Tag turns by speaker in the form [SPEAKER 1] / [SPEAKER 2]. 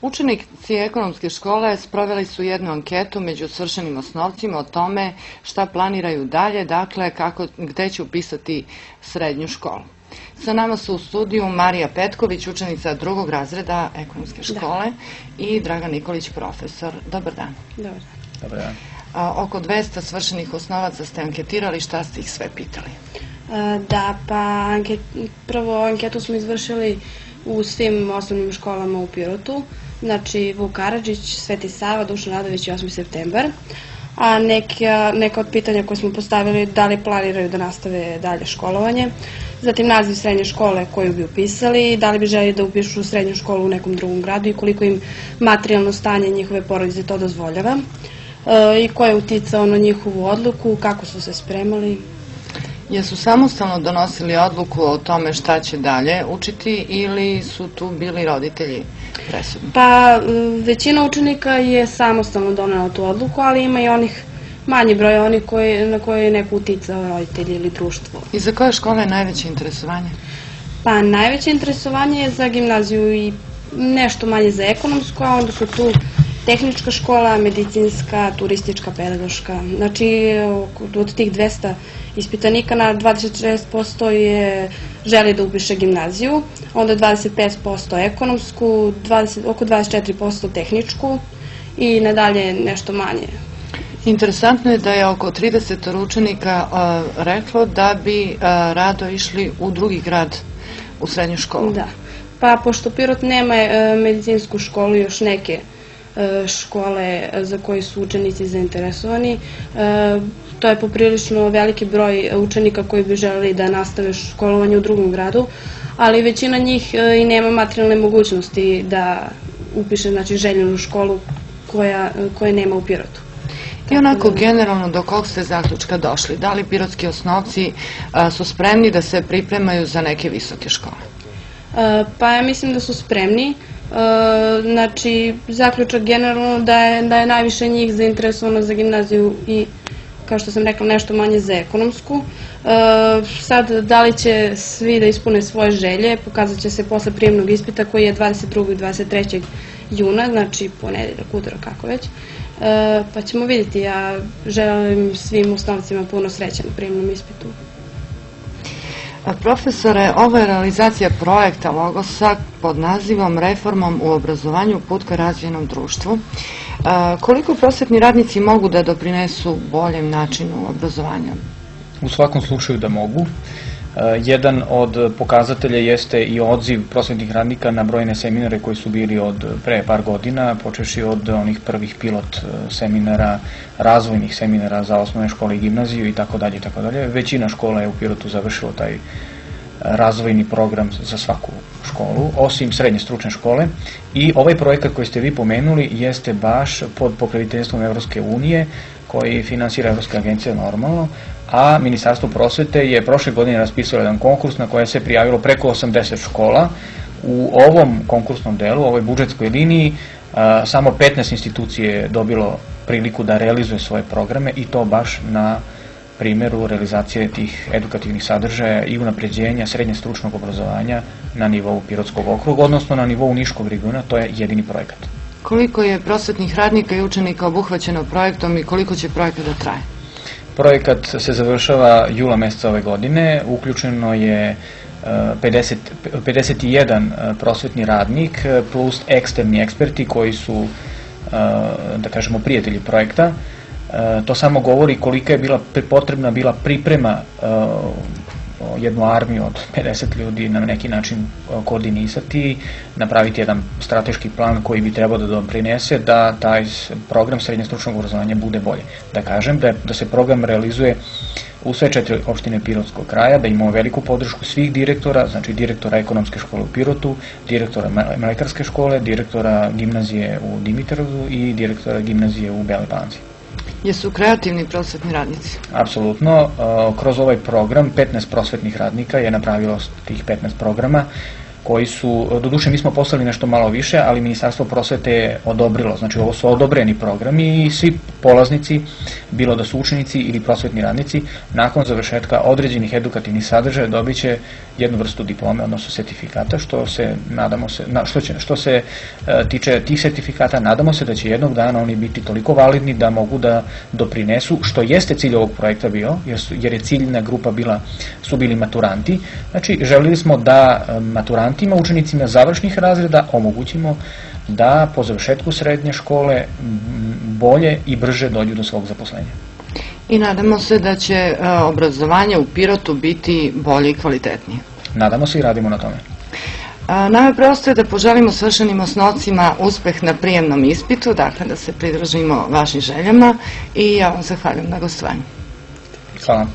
[SPEAKER 1] Učenici ekonomske škole sproveli su jednu anketu među svršenim osnovcima o tome šta planiraju dalje, dakle gde će upisati srednju školu. Sa nama su u studiju Marija Petković, učenica drugog razreda ekonomske škole, i Dragan Nikolić, profesor. Dobar dan.
[SPEAKER 2] Dobar dan.
[SPEAKER 1] Oko 200 svršenih osnovaca ste anketirali, šta ste ih sve pitali?
[SPEAKER 2] Da, pa prvo anketu smo izvršili u svim osnovnim školama u Pirotu, znači Vuk Karadžić, Sveti Sava, Dušan Radović i 8. septembar. A neka od pitanja koje smo postavili, da li planiraju da nastave dalje školovanje, zatim naziv srednje škole koju bi upisali, da li bi želi da upišu srednju školu u nekom drugom gradu i koliko im materijalno stanje njihove porodice to dozvoljava, i ko je uticao na njihovu odluku, kako su se spremali.
[SPEAKER 1] Jesu samostalno donosili odluku o tome šta će dalje učiti ili su tu bili roditelji presudni?
[SPEAKER 2] Pa, većina učenika je samostalno donela tu odluku, ali ima i onih manji broj, onih na koje je neko uticao, roditelji ili društvo.
[SPEAKER 1] I za koje škole je najveće interesovanje?
[SPEAKER 2] Pa, najveće interesovanje je za gimnaziju i nešto manje za ekonomsku, a onda su tu tehnička škola, medicinska, turistička, pedagoška. Znači, od tih 200 ispitanika na 26% želi da upiše gimnaziju, onda 25% ekonomsku, oko 24% tehničku i nadalje nešto manje.
[SPEAKER 1] Interesantno je da je oko 30 učenika reklo da bi rado išli u drugi grad u srednju školu.
[SPEAKER 2] Da, pa pošto Pirot nema medicinsku školu, još neke škole za koje su učenici zainteresovani, to je poprilično veliki broj učenika koji bi želeli da nastave školovanje u drugom gradu, ali većina njih i nema materijalne mogućnosti da upiše, znači, željenu školu koje nema u Pirotu.
[SPEAKER 1] I onako, generalno, do kog ste zaključka došli? Da li pirotski osnovci su spremni da se pripremaju za neke visoke škole?
[SPEAKER 2] Pa ja mislim da su spremni. Znači, zaključak generalno da je najviše njih zainteresovano za gimnaziju i, kao što sam rekla, nešto manje za ekonomsku. Sad, da li će svi da ispune svoje želje, pokazat će se posle prijemnog ispita koji je 22. i 23. juna, znači ponedeljak, utorak, kako već. Pa ćemo vidjeti. Ja želim svim osnovcima puno sreće na prijemnom ispitu.
[SPEAKER 1] Profesore, ovo je realizacija projekta Logosa pod nazivom Reformom u obrazovanju put ka razvijenom društvu. Koliko prosvetni radnici mogu da doprinesu boljem načinu obrazovanja?
[SPEAKER 3] U svakom slučaju da mogu. Jedan od pokazatelja jeste i odziv prosvetnih radnika na brojne seminare koji su bili od pre par godina, počeši od onih prvih pilot seminara, razvojnih seminara za osnovne škole i gimnaziju itd. Većina škola je u Pirotu završila taj razvojni program za svaku školu, osim srednje stručne škole. I ovaj projekat koji ste vi pomenuli jeste baš pod pokroviteljstvom Evropske unije, koji finansira Evropska agencija normalno, a Ministarstvo prosvete je prošle godine raspisalo jedan konkurs na koje se prijavilo preko 80 škola. U ovom konkursnom delu, u ovoj budžetskoj liniji, samo 15 institucije je dobilo priliku da realizuje svoje programe i to baš na primjeru realizacije tih edukativnih sadržaja i unapređenja srednje stručnog obrazovanja na nivou Pirotskog okruga, odnosno na nivou Niškog regiona. To je jedini projekat.
[SPEAKER 1] Koliko je prosvetnih radnika i učenika obuhvaćeno projektom i koliko će projekat da traje?
[SPEAKER 3] Projekat se završava jula meseca ove godine. Uključeno je 51 prosvetni radnik plus eksterni eksperti koji su, da kažemo, prijatelji projekta. To samo govori kolika je potrebna bila priprema jednu armiju od 50 ljudi na neki način koordinisati, napraviti jedan strateški plan koji bi trebao da doprinese da taj program srednje stručnog obrazovanja bude bolje. Da kažem da se program realizuje u sve 4 opštine Pirotskog kraja, da imamo veliku podršku svih direktora, znači direktora ekonomske škole u Pirotu, direktora mlekarske škole, direktora gimnazije u Dimitrovgradu i direktora gimnazije u Beloj Palanci.
[SPEAKER 1] Jesu kreativni prosvetni radnici?
[SPEAKER 3] Apsolutno. Kroz ovaj program 15 prosvetnih radnika je napravilo tih 15 programa koji su, doduše mi smo poslali nešto malo više, ali Ministarstvo prosvete je odobrilo, znači ovo su odobreni programi i svi polaznici, bilo da su učenici ili prosvetni radnici, nakon završetka određenih edukativnih sadržaja dobit će jednu vrstu diplome, odnosno sertifikata, što se tiče tih sertifikata, nadamo se da će jednog dana oni biti toliko validni da mogu da doprinesu, što jeste cilj ovog projekta bio, jer je ciljna grupa su bili maturanti. Znači, želili smo da maturantima, učenicima završnih razreda omogućimo da po završetku srednje škole bolje i brže dođu do svog zaposlenja.
[SPEAKER 1] I nadamo se da će obrazovanje u Pirotu biti bolje i kvalitetnije.
[SPEAKER 3] Nadamo se i radimo na tome.
[SPEAKER 1] Nama preostaje da poželimo svršenim osnovcima uspeh na prijemnom ispitu, dakle da se pridružimo vašim željama i ja vam zahvaljujem na gostovanju.
[SPEAKER 3] Hvala.